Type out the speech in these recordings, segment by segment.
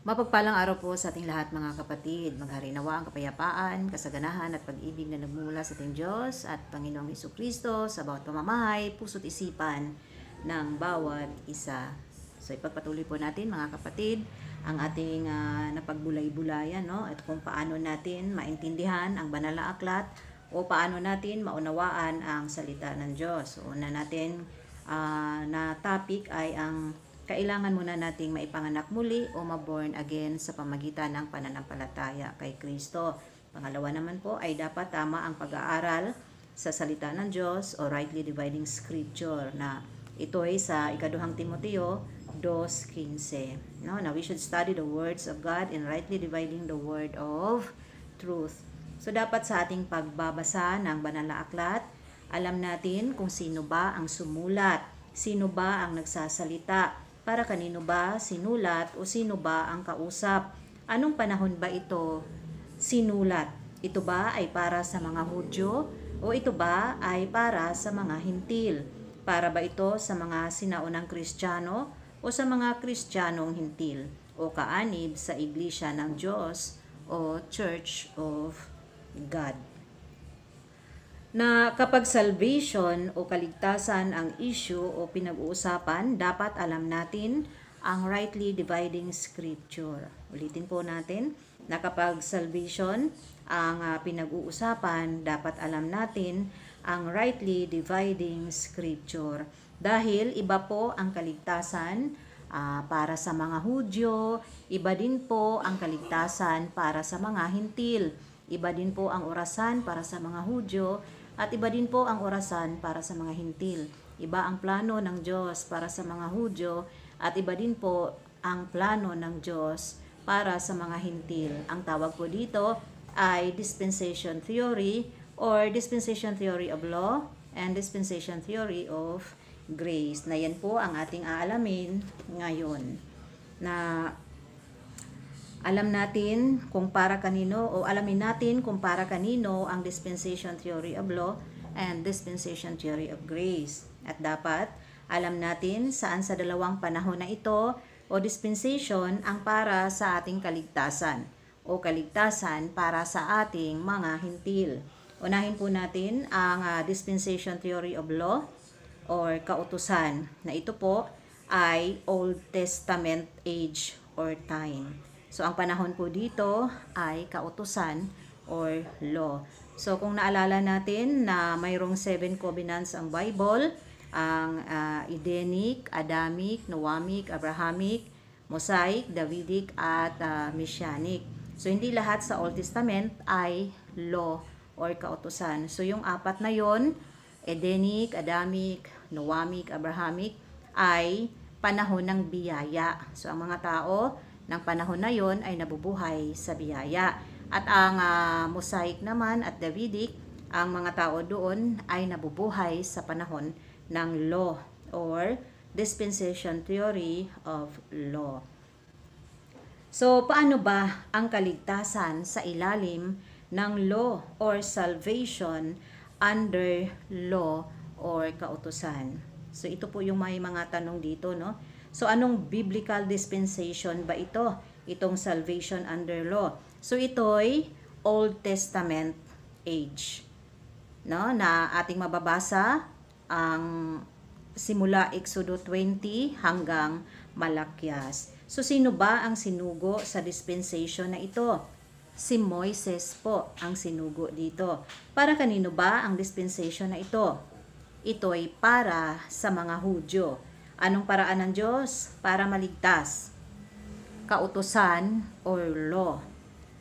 Mapagpalang araw po sa ating lahat mga kapatid. Maghari nawa ang kapayapaan, kasaganahan at pag-ibig na nagmumula sa ating Diyos at Panginoong Hesukristo sa bawat pamamahay, puso't isipan ng bawat isa. So ipagpatuloy po natin mga kapatid ang ating napagbulay-bulayan, no? At kung paano natin maintindihan ang banal na aklat o paano natin maunawaan ang salita ng Diyos. So una natin na topic ay ang kailangan muna nating maipanganak muli o ma-born again sa pamagitan ng pananampalataya kay Kristo. Pangalawa naman po ay dapat tama ang pag-aaral sa salita ng Diyos o rightly dividing scripture na ito ay sa ikaduhang Timoteo 2:15. No? Now we should study the words of God in rightly dividing the word of truth. So dapat sa ating pagbabasa ng banal na aklat, alam natin kung sino ba ang sumulat, sino ba ang nagsasalita, para kanino ba sinulat o sino ba ang kausap? Anong panahon ba ito sinulat? Ito ba ay para sa mga Hudyo o ito ba ay para sa mga Hintil? Para ba ito sa mga sinaunang Kristiyano o sa mga Kristiyanong Hintil? O kaanib sa Iglesia ng Diyos o Church of God? Na kapag salvation o kaligtasan ang issue o pinag-uusapan, dapat alam natin ang rightly dividing scripture. Ulitin po natin na kapag salvation ang pinag-uusapan, dapat alam natin ang rightly dividing scripture. Dahil iba po ang kaligtasan para sa mga Hudyo, iba din po ang kaligtasan para sa mga Hintil. Iba din po ang orasan para sa mga Hudyo at iba din po ang orasan para sa mga Hintil. Iba ang plano ng Diyos para sa mga Hudyo at iba din po ang plano ng Diyos para sa mga Hintil. Ang tawag po dito ay dispensation theory or dispensation theory of law and dispensation theory of grace. Na yan po ang ating aalamin ngayon. Na alam natin kung para kanino o alamin natin kung para kanino ang dispensation theory of law and dispensation theory of grace. At dapat alam natin saan sa dalawang panahon na ito o dispensation ang para sa ating kaligtasan o kaligtasan para sa ating mga Hintil. Unahin po natin ang dispensation theory of law or kautusan na ito po ay Old Testament age or time. So, ang panahon po dito ay kautusan or law. So, kung naalala natin na mayroong 7 covenants ang Bible, ang Edenic, Adamic, Noamic, Abrahamic, Mosaic, Davidic, at Messianic. So, hindi lahat sa Old Testament ay law or kautusan. So, yung apat na yon, Edenic, Adamic, Noamic, Abrahamic, ay panahon ng biyaya. So, ang mga tao ng panahon na yon ay nabubuhay sa biyaya. At ang Mosaic naman at Davidic, ang mga tao doon ay nabubuhay sa panahon ng law or dispensation theory of law. So, paano ba ang kaligtasan sa ilalim ng law or salvation under law or kautusan? So, ito po yung may mga tanong dito, no? So, anong biblical dispensation ba ito? Itong salvation under law. So, ito'y Old Testament age. No? Na ating mababasa ang simula Exodo 20 hanggang Malakyas. So, sino ba ang sinugo sa dispensation na ito? Si Moises po ang sinugo dito. Para kanino ba ang dispensation na ito? Ito'y para sa mga Hudyo. Anong paraan ng Diyos para maligtas? Kautusan or law.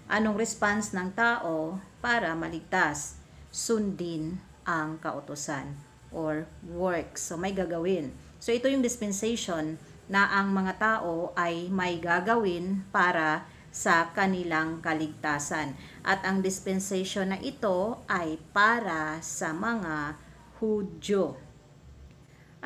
Anong response ng tao para maligtas? Sundin ang kautusan or works. So may gagawin. So ito yung dispensation na ang mga tao ay may gagawin para sa kanilang kaligtasan. At ang dispensation na ito ay para sa mga Hudyo.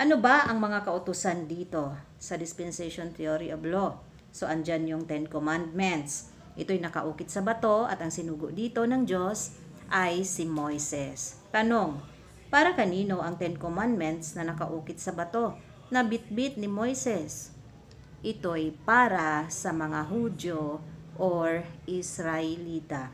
Ano ba ang mga kautusan dito sa dispensation theory of law? So, andyan yung 10 Commandments. Ito'y nakaukit sa bato at ang sinugo dito ng Diyos ay si Moises. Tanong, para kanino ang 10 Commandments na nakaukit sa bato na bitbit ni Moises? ito'y para sa mga Hudyo or Israelita.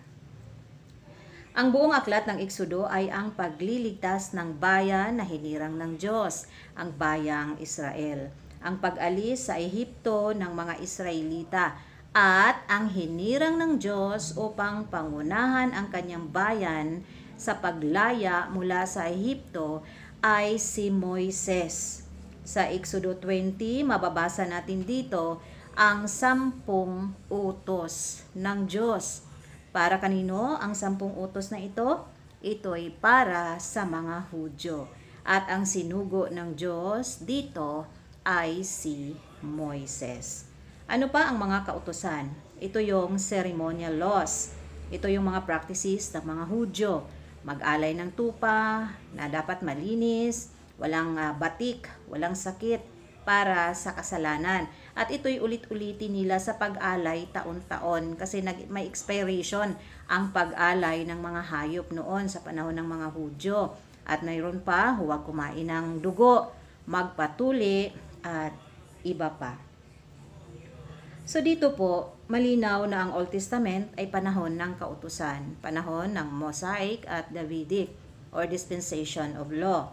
Ang buong aklat ng Eksodo ay ang pagliligtas ng bayan na hinirang ng Diyos, ang bayang Israel. Ang pag-alis sa Ehipto ng mga Israelita at ang hinirang ng Diyos upang pangunahan ang kanyang bayan sa paglaya mula sa Ehipto ay si Moises. Sa Eksodo 20, mababasa natin dito ang 10 utos ng Diyos. Para kanino ang 10 utos na ito? Ito'y para sa mga Hudyo. At ang sinugo ng Diyos dito ay si Moises. Ano pa ang mga kautusan? Ito yung ceremonial laws. Ito yung mga practices ng mga Hudyo. Mag-alay ng tupa, na dapat malinis, walang batik, walang sakit para sa kasalanan. At ito'y ulit-ulitin nila sa pag-alay taon-taon kasi may expiration ang pag-alay ng mga hayop noon sa panahon ng mga Hudyo. At mayroon pa, huwag kumain ng dugo, magpatuli, at iba pa. So dito po, malinaw na ang Old Testament ay panahon ng kautusan, panahon ng Mosaic at Davidic or dispensation of law.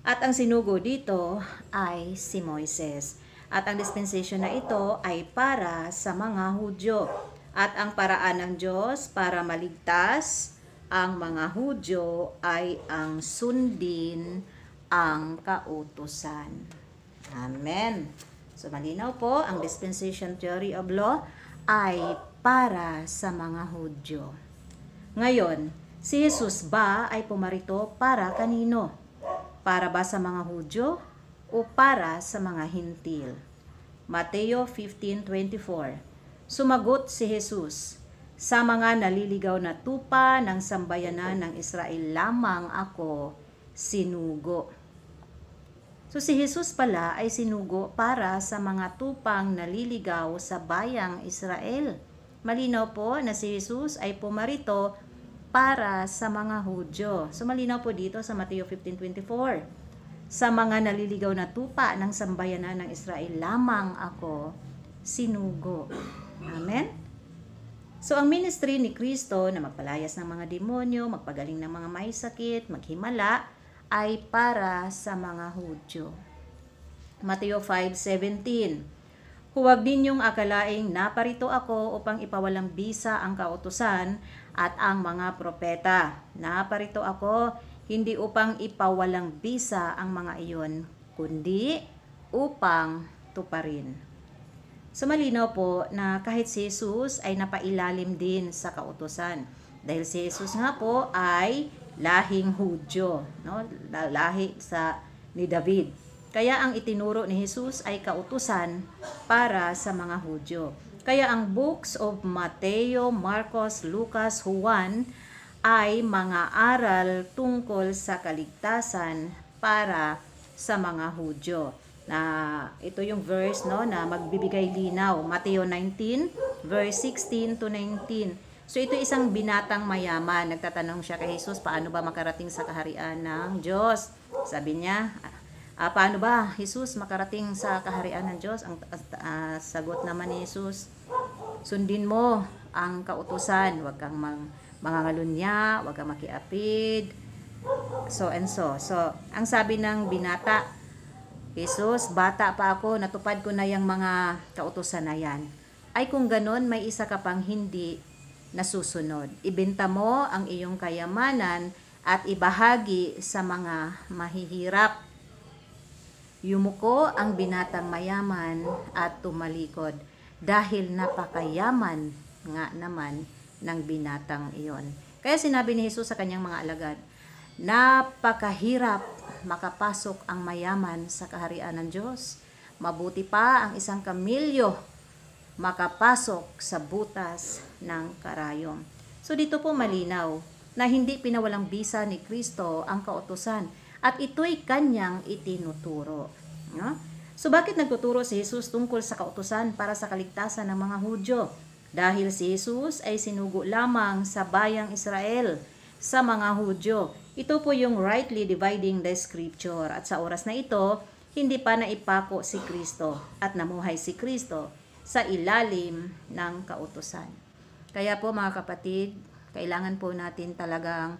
At ang sinugo dito ay si Moises. At ang dispensation na ito ay para sa mga Hudyo. At ang paraan ng Diyos para maligtas ang mga Hudyo ay ang sundin ang kautusan. Amen. So malinaw po, ang dispensation theory of law ay para sa mga Hudyo. Ngayon, si Jesus ba ay pumarito para kanino? Para ba sa mga Hudyo o para sa mga Hintil? Mateo 15:24. Sumagot si Jesus, "Sa mga naliligaw na tupa ng sambayanan ng Israel lamang ako sinugo." So si Jesus pala ay sinugo para sa mga tupang naliligaw sa bayang Israel. Malinaw po na si Jesus ay pumarito para sa mga Hudyo. So malinaw po dito sa Mateo 15:24. Sa mga naliligaw na tupa ng sambayanan ng Israel lamang ako sinugo. Amen? So ang ministry ni Kristo na magpalayas ng mga demonyo, magpagaling ng mga may sakit, maghimala, ay para sa mga Hudyo. Mateo 5:17. Huwag ninyong akalaing naparito ako upang ipawalang bisa ang kautusan at ang mga propeta. Naparito ako hindi upang ipawalang bisa ang mga iyon, kundi upang tuparin. So malinaw po na kahit si Jesus ay napailalim din sa kautusan. Dahil si Jesus nga po ay lahing Hudyo, no? Lahi ni David. Kaya ang itinuro ni Jesus ay kautusan para sa mga Hudyo. Kaya ang books of Mateo, Marcos, Lucas, Juan ay mga aral tungkol sa kaligtasan para sa mga Hudyo. Na ito yung verse na magbibigay linaw, Mateo 19 verse 16 to 19. So ito isang binatang mayaman. Nagtatanong siya kay Jesus, paano ba makarating sa kaharian ng Diyos? Sabi niya, paano ba Jesus makarating sa kaharian ng Diyos? Ang sagot naman ni Jesus, sundin mo ang kautusan, huwag kang mangangalunya, huwag kang makiapid, so and so. So ang sabi ng binata, Jesus, bata pa ako, natupad ko na yung mga kautusan na yan. Ay kung ganon, may isa ka pang hindi nasusunod. Ibenta mo ang iyong kayamanan at ibahagi sa mga mahihirap. Yumuko ang binatang mayaman at tumalikod dahil napakayaman nga naman ng binatang iyon. Kaya sinabi ni Jesus sa kanyang mga alagad, napakahirap makapasok ang mayaman sa kaharian ng Diyos. Mabuti pa ang isang kamilyo makapasok sa butas ng karayom. So dito po malinaw na hindi pinawalang bisa ni Kristo ang kautusan at ito'y kanyang itinuturo. No? So bakit nagtuturo si Jesus tungkol sa kautusan para sa kaligtasan ng mga Hudyo? Dahil si Jesus ay sinugo lamang sa bayang Israel, sa mga Hudyo. Ito po yung rightly dividing the scripture. At sa oras na ito, hindi pa naipako si Kristo at namuhay si Kristo sa ilalim ng kautusan. Kaya po mga kapatid, kailangan po natin talagang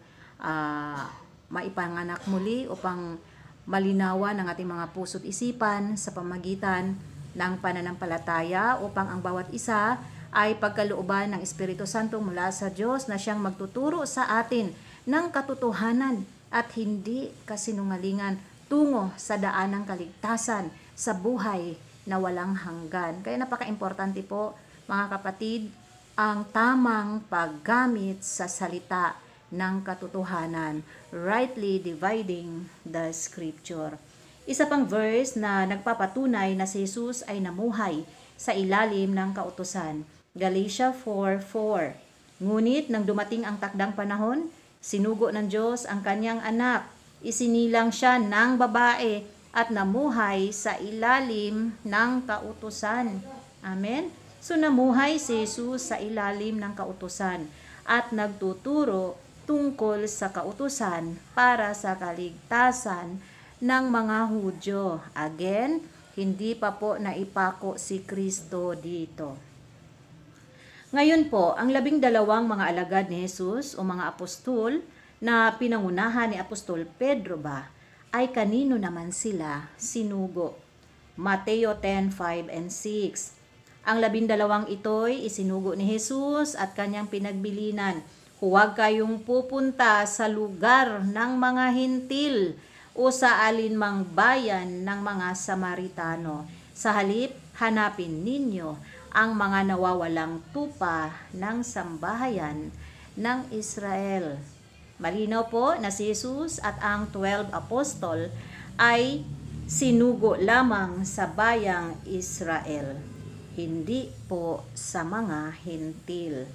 maipanganak muli upang malinawan ang ating mga puso't isipan sa pamagitan ng pananampalataya upang ang bawat isa ay pagkalooban ng Espiritu Santo mula sa Diyos na siyang magtuturo sa atin ng katotohanan at hindi kasinungalingan tungo sa daan ng kaligtasan sa buhay na walang hanggan. Kaya napaka-importante po mga kapatid ang tamang paggamit sa salita ng katotohanan, rightly dividing the scripture. Isa pang verse na nagpapatunay na si Jesus ay namuhay sa ilalim ng kautusan, Galatia 4:4. Ngunit nang dumating ang takdang panahon, sinugo ng Diyos ang kanyang anak, isinilang siya ng babae at namuhay sa ilalim ng kautusan. Amen? So namuhay si Jesus sa ilalim ng kautusan at nagtuturo tungkol sa kautusan para sa kaligtasan ng mga Hudyo. Again, hindi pa po naipako si Kristo dito. Ngayon po, ang 12 mga alagad ni Jesus o mga apostol na pinangunahan ni Apostol Pedro ba, ay kanino naman sila sinugo? Mateo 10:5 and 6. Ang 12 ito'y isinugo ni Jesus at kanyang pinagbilinan. Huwag kayong pupunta sa lugar ng mga hintil o sa alinmang bayan ng mga Samaritano. Sa halip, hanapin ninyo ang mga nawawalang tupa ng sambahayan ng Israel. Malinaw po na si Jesus at ang 12 apostol ay sinugo lamang sa bayang Israel, hindi po sa mga hintil.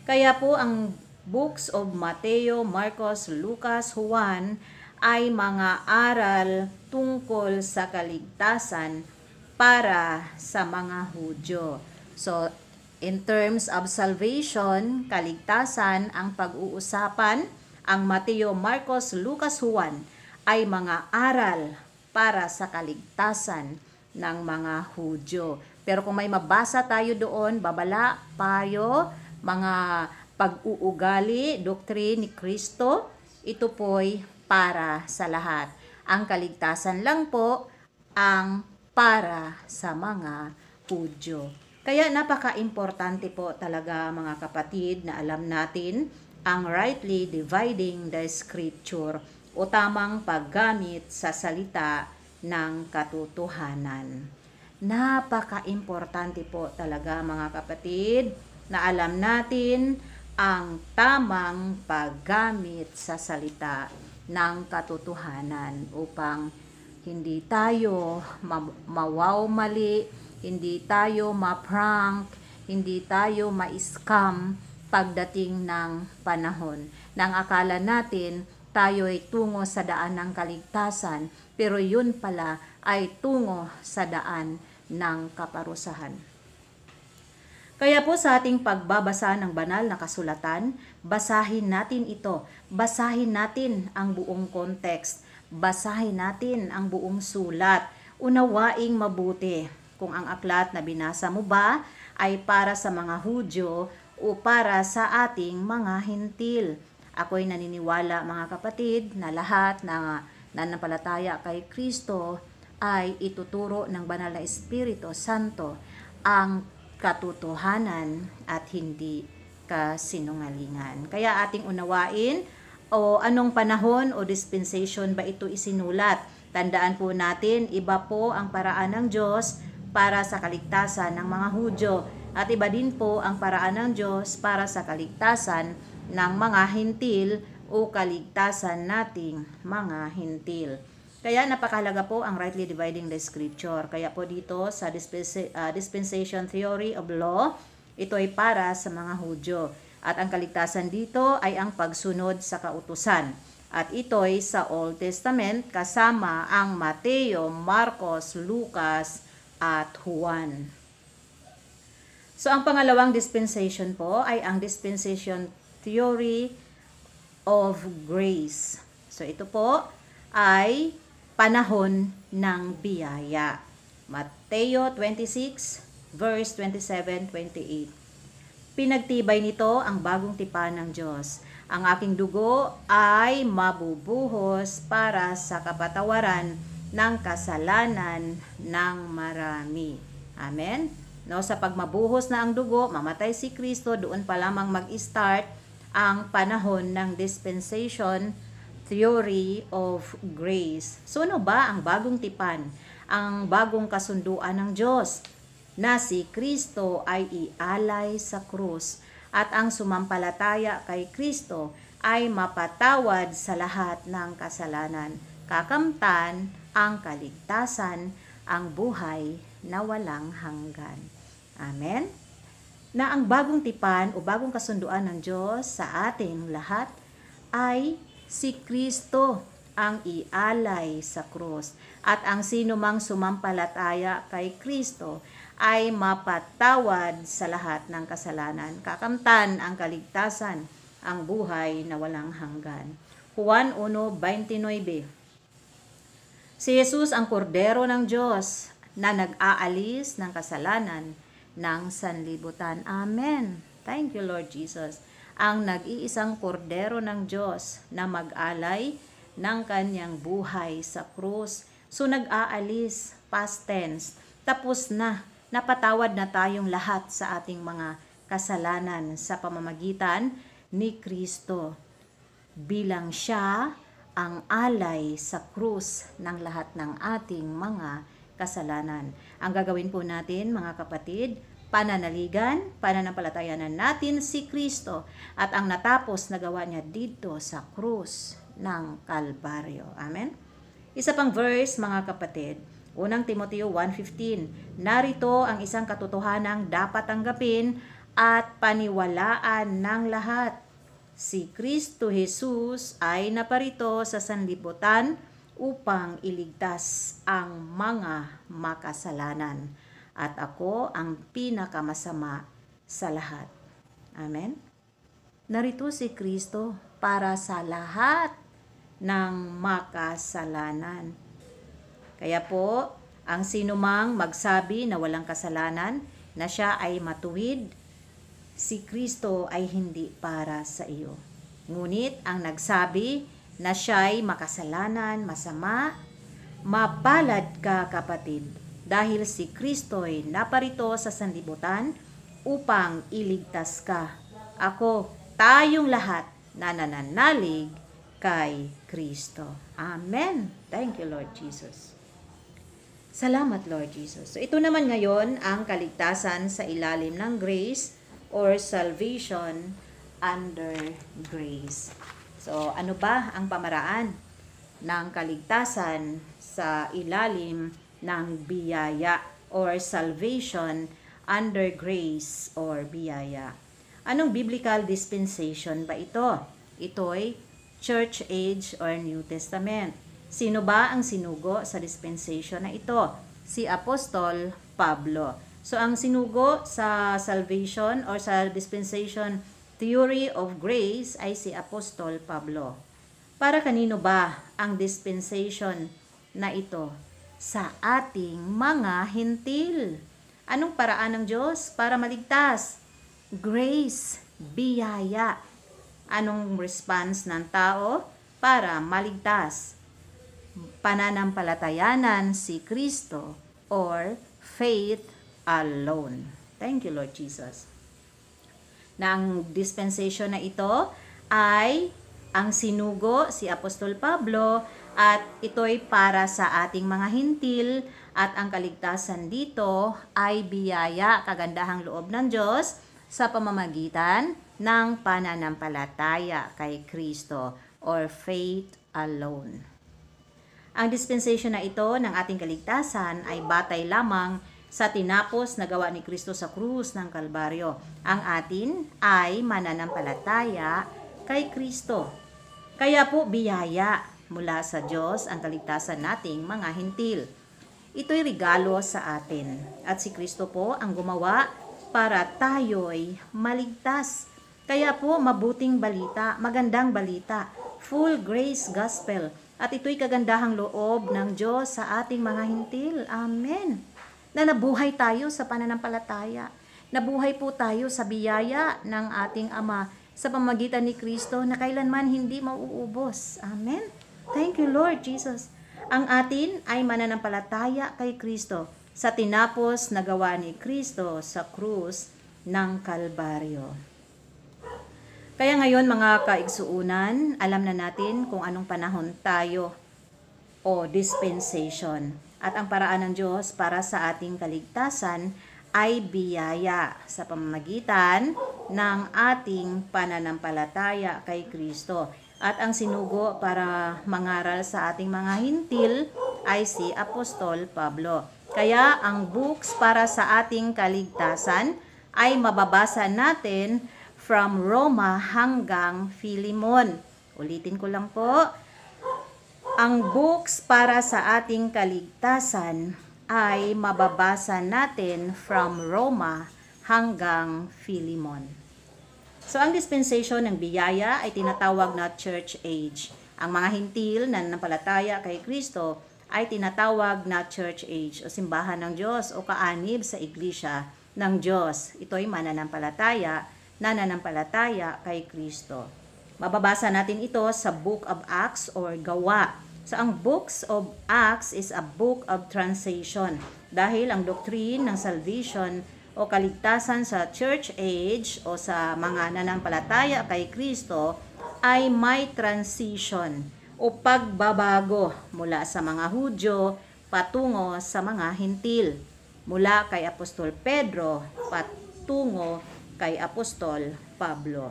Kaya po ang books of Mateo, Marcos, Lucas, Juan ay mga aral tungkol sa kaligtasan para sa mga Hudyo. So, in terms of salvation, kaligtasan ang pag-uusapan. Ang Mateo, Marcos, Lucas, Juan ay mga aral para sa kaligtasan ng mga Hudyo. Pero kung may mabasa tayo doon, babala, payo, mga pag-uugali, doktrine ni Kristo, ito po'y para sa lahat. Ang kaligtasan lang po ang para sa mga Hudyo. Kaya napaka-importante po talaga mga kapatid na alam natin ang rightly dividing the scripture o tamang paggamit sa salita ng katotohanan. Napaka-importante po talaga mga kapatid na alam natin ang tamang paggamit sa salita ng katotohanan upang hindi tayo mawawmali, hindi tayo ma-prank, hindi tayo ma-scam pagdating ng panahon. Nang akala natin tayo ay tungo sa daan ng kaligtasan, pero yun pala ay tungo sa daan ng kaparusahan. Kaya po sa ating pagbabasa ng banal na kasulatan, basahin natin ito. Basahin natin ang buong context. Basahin natin ang buong sulat. Unawaing mabuti kung ang aklat na binasa mo ba ay para sa mga Hudyo o para sa ating mga hintil. Ako'y naniniwala mga kapatid na lahat na nananampalataya kay Kristo ay ituturo ng banal na Espiritu Santo ang katotohanan at hindi kasinungalingan. Kaya ating unawain o anong panahon o dispensation ba ito isinulat. Tandaan po natin, iba po ang paraan ng Diyos para sa kaligtasan ng mga Hudyo at iba din po ang paraan ng Diyos para sa kaligtasan ng mga hintil o kaligtasan nating mga hintil. Kaya napakahalaga po ang rightly dividing the scripture. Kaya po dito sa dispensation theory of law, ito ay para sa mga Hudyo. At ang kaligtasan dito ay ang pagsunod sa kautusan. At ito ay sa Old Testament kasama ang Mateo, Marcos, Lucas, at Juan. So ang pangalawang dispensation po ay ang dispensation theory of grace. So ito po ay panahon ng biyaya. Mateo 26 verse 27-28. Pinagtibay nito ang bagong tipan ng Diyos. Ang aking dugo ay mabubuhos para sa kapatawaran ng kasalanan ng marami. Amen? No, sa pagmabuhos na ang dugo, mamatay si Kristo, doon pa lamang mag-start ang panahon ng dispensation theory of grace. So ano ba ang bagong tipan? Ang bagong kasunduan ng Diyos na si Kristo ay ialay sa krus at ang sumampalataya kay Kristo ay mapatawad sa lahat ng kasalanan, kakamtan ang kaligtasan, ang buhay na walang hanggan. Amen? Na ang bagong tipan o bagong kasunduan ng Diyos sa ating lahat ay si Kristo ang ialay sa krus at ang sino mang sumampalataya kay Kristo ay mapatawad sa lahat ng kasalanan, kakamtan ang kaligtasan, ang buhay na walang hanggan. Juan 1:29. Si Jesus ang kordero ng Diyos na nag-aalis ng kasalanan ng sanlibutan. Amen. Thank you, Lord Jesus. Ang nag-iisang kordero ng Diyos na mag-alay ng kanyang buhay sa krus. So nag-aalis, past tense, tapos na. Napatawad na tayong lahat sa ating mga kasalanan sa pamamagitan ni Kristo. Bilang siya ang alay sa krus ng lahat ng ating mga kasalanan. Ang gagawin po natin, mga kapatid, pananampalatayanan natin si Kristo at ang natapos na gawa niya dito sa krus ng Kalbaryo. Amen? Isa pang verse, mga kapatid, unang Timoteo 1:15. Narito ang isang katotohanang dapat tanggapin at paniwalaan ng lahat. Si Kristo Jesus ay naparito sa sanlibutan upang iligtas ang mga makasalanan. At ako ang pinakamasama sa lahat. Amen? Narito si Kristo para sa lahat ng makasalanan. Kaya po, ang sinumang magsabi na walang kasalanan, na siya ay matuwid, si Kristo ay hindi para sa iyo. Ngunit ang nagsabi na siya ay makasalanan, masama, mapalad ka, kapatid, dahil si Kristo ay naparito sa sanlibutan upang iligtas ka. Ako, tayong lahat na nananalig kay Kristo. Amen. Thank you, Lord Jesus. Salamat, Lord Jesus. So, ito naman ngayon ang kaligtasan sa ilalim ng grace or salvation under grace. So, ano ba ang pamaraan ng kaligtasan sa ilalim ng biyaya or salvation under grace or biyaya? Anong biblical dispensation ba ito? Ito'y Church Age or New Testament. Sino ba ang sinugo sa dispensation na ito? Si Apostol Pablo. So, ang sinugo sa salvation or sa dispensation theory of grace ay si Apostol Pablo. Para kanino ba ang dispensation na ito? Sa ating mga hintil. Anong paraan ng Diyos para maligtas? Grace, biyaya. Anong response ng tao para maligtas? Pananampalatayanan si Kristo or faith alone. Thank you, Lord Jesus. Na ang dispensation na ito ay ang sinugo si Apostol Pablo at ito'y para sa ating mga hintil at ang kaligtasan dito ay biyaya, kagandahang loob ng Diyos sa pamamagitan ng pananampalataya kay Kristo or faith alone. Ang dispensation na ito ng ating kaligtasan ay batay lamang sa tinapos na gawa ni Kristo sa krus ng Kalbaryo. Ang atin ay mananampalataya kay Kristo. Kaya po biyaya mula sa Diyos ang kaligtasan nating mga hintil. Ito'y regalo sa atin at si Kristo po ang gumawa para tayo'y maligtas. Kaya po mabuting balita, magandang balita, full grace gospel At ito'y kagandahang loob ng Diyos sa ating mga hintil. Amen. Na nabuhay tayo sa pananampalataya. Nabuhay po tayo sa biyaya ng ating Ama sa pamamagitan ni Kristo na kailanman hindi mauubos. Amen. Thank you, Lord Jesus. Ang atin ay mananampalataya kay Kristo sa tinapos na gawa ni Kristo sa krus ng Kalbaryo. Kaya ngayon mga kaigsuunan, alam na natin kung anong panahon tayo o dispensation. At ang paraan ng Diyos para sa ating kaligtasan ay biyaya sa pamamagitan ng ating pananampalataya kay Kristo. At ang sinugo para mangaral sa ating mga hintil ay si Apostol Pablo. Kaya ang books para sa ating kaligtasan ay mababasa natin from Roma hanggang Philemon. Ulitin ko lang po. Ang books para sa ating kaligtasan ay mababasa natin from Roma hanggang Philemon. So, ang dispensation ng biyaya ay tinatawag na church age. Ang mga hintil na nanampalataya kay Kristo ay tinatawag na church age o simbahan ng Diyos o kaanib sa iglesia ng Diyos. Ito ay mananampalataya kay Kristo. Mababasa natin ito sa Book of Acts or Gawa. So, ang Books of Acts is a book of translation dahil ang doctrine ng salvation o kaligtasan sa church age o sa mga nanampalataya kay Kristo ay may transition o pagbabago mula sa mga Hudyo patungo sa mga Hintil, mula kay Apostol Pedro patungo kay Apostol Pablo.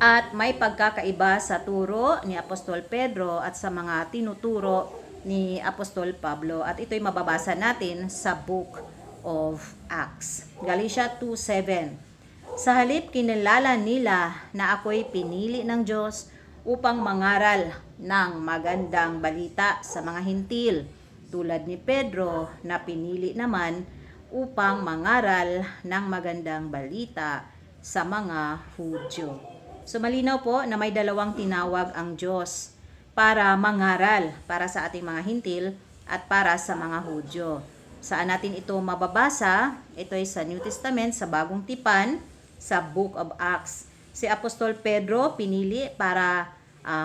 At may pagkakaiba sa turo ni Apostol Pedro at sa mga tinuturo ni Apostol Pablo. At ito'y mababasa natin sa Book of Acts. Galatia 2:7. Sa halip kinilala nila na ako'y pinili ng Diyos upang mangaral ng magandang balita sa mga hintil, tulad ni Pedro na pinili naman upang mangaral ng magandang balita sa mga Hudyo. So malinaw po na may dalawang tinawag ang Diyos para mangaral para sa ating mga hintil at para sa mga Hudyo. Saan natin ito mababasa? Ito ay sa New Testament, sa Bagong Tipan, sa Book of Acts. Si Apostol Pedro pinili para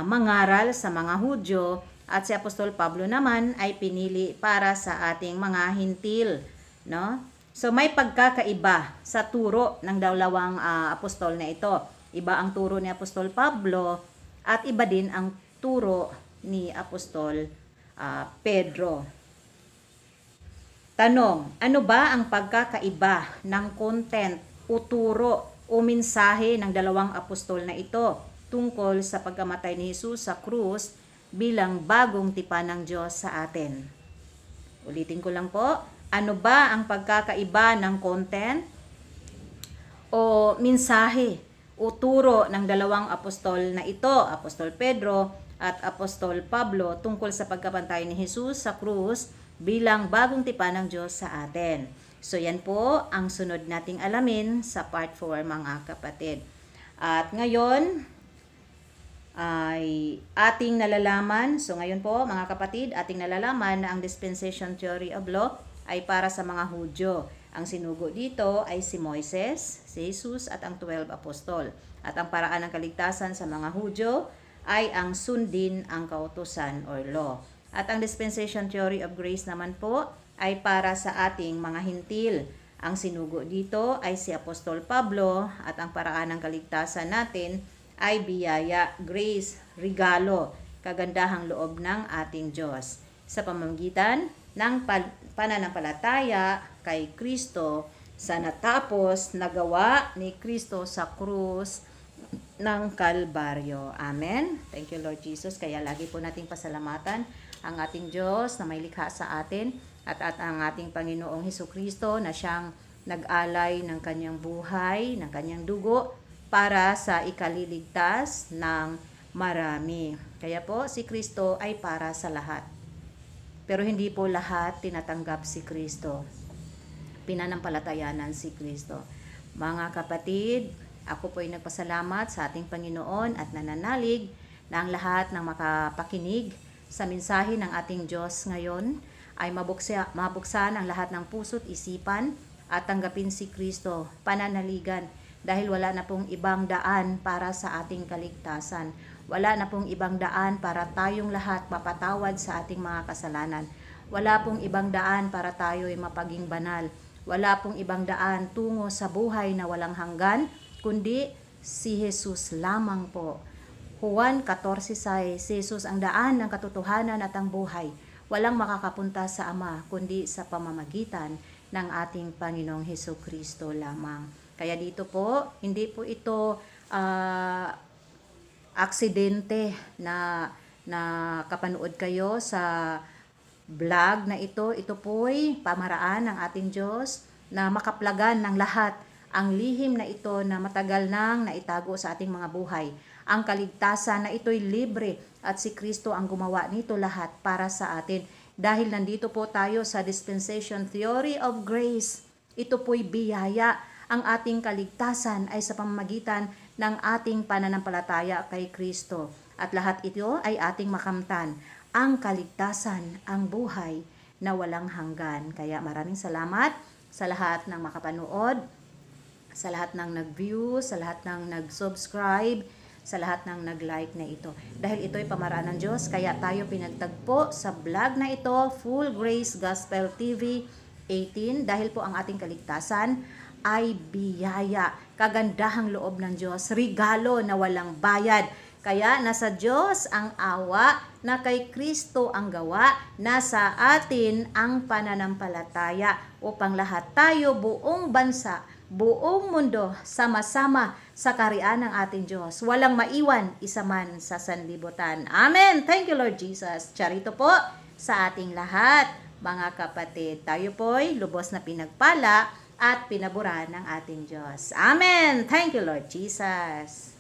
mangaral sa mga Hudyo at si Apostol Pablo naman ay pinili para sa ating mga hintil, no? So may pagkakaiba sa turo ng dalawang apostol na ito. Iba ang turo ni Apostol Pablo at iba din ang turo ni Apostol Pedro. Tanong, ano ba ang pagkakaiba ng content o turo o mensahe ng dalawang apostol na ito tungkol sa pagkamatay ni Jesus sa krus bilang bagong tipan ng Diyos sa atin? Ulitin ko lang po, ano ba ang pagkakaiba ng content o mensahe o turo ng dalawang apostol na ito, Apostol Pedro at Apostol Pablo, tungkol sa pagkamatay ni Jesus sa krus bilang bagong tipan ng Diyos sa atin? So yan po ang sunod nating alamin sa part 4 mga kapatid. At ngayon ay ating nalalaman, so ngayon po mga kapatid, ating nalalaman na ang dispensation theory of law ay para sa mga Hudyo. Ang sinugo dito ay si Moises, si Jesus at ang 12 apostol. At ang paraan ng kaligtasan sa mga Hudyo ay ang sundin ang kautusan or law. At ang dispensation theory of grace naman po ay para sa ating mga hintil. Ang sinugo dito ay si Apostol Pablo at ang paraan ng kaligtasan natin ay biyaya, grace, regalo, kagandahang loob ng ating Diyos sa pamamagitan ng pananampalataya kay Kristo sa natapos na gawa ni Kristo sa krus ng Kalbaryo. Amen. Thank you, Lord Jesus. Kaya lagi po nating pasalamatan ang ating Diyos na may likha sa atin at ang ating Panginoong Hesukristo na siyang nag-alay ng kanyang buhay, ng kanyang dugo para sa ikaliligtas ng marami. Kaya po si Kristo ay para sa lahat. Pero hindi po lahat tinatanggap si Kristo. Pinanampalatayanan si Kristo. Mga kapatid, ako po ay nagpasalamat sa ating Panginoon at nananalig na ang lahat ng makapakinig sa mensahe ng ating Diyos ngayon ay mabuksan ang lahat ng puso't isipan at tanggapin si Kristo, pananaligan, dahil wala na pong ibang daan para sa ating kaligtasan. Wala na pong ibang daan para tayong lahat mapatawad sa ating mga kasalanan. Wala pong ibang daan para tayo ay mapaging banal. Wala pong ibang daan tungo sa buhay na walang hanggan, kundi si Jesus lamang po. Juan 14:6, si Jesus ang daan ng katotohanan at ang buhay. Walang makakapunta sa Ama kundi sa pamamagitan ng ating Panginoong Hesukristo lamang. Kaya dito po, hindi po ito aksidente na kapanood kayo sa vlog na ito. Ito po'y pamaraan ng ating Diyos na makaplagan ng lahat ang lihim na ito na matagal nang naitago sa ating mga buhay. Ang kaligtasan na ito'y libre at si Kristo ang gumawa nito lahat para sa atin. Dahil nandito po tayo sa dispensation theory of grace, ito po'y biyaya. Ang ating kaligtasan ay sa pamamagitan ng ating pananampalataya kay Kristo. At lahat ito ay ating makamtan. Ang kaligtasan, ang buhay na walang hanggan. Kaya maraming salamat sa lahat ng makapanood, sa lahat ng nag-view, sa lahat ng nag-subscribe, sa lahat ng nag-like na ito. Dahil ito'y pamaraan ng Diyos, kaya tayo pinagtagpo sa vlog na ito, Full Grace Gospel TV 18, dahil po ang ating kaligtasan ay biyaya, kagandahang loob ng Diyos, regalo na walang bayad. Kaya nasa Diyos ang awa, na kay Kristo ang gawa, nasa atin ang pananampalataya upang lahat tayo, buong bansa, buong mundo, sama-sama sa kaharian ng ating Diyos. Walang maiwan, isa man sa sanlibutan. Amen! Thank you, Lord Jesus. Charito po sa ating lahat, mga kapatid. Tayo po'y lubos na pinagpala at pinaburan ng ating Diyos. Amen! Thank you, Lord Jesus.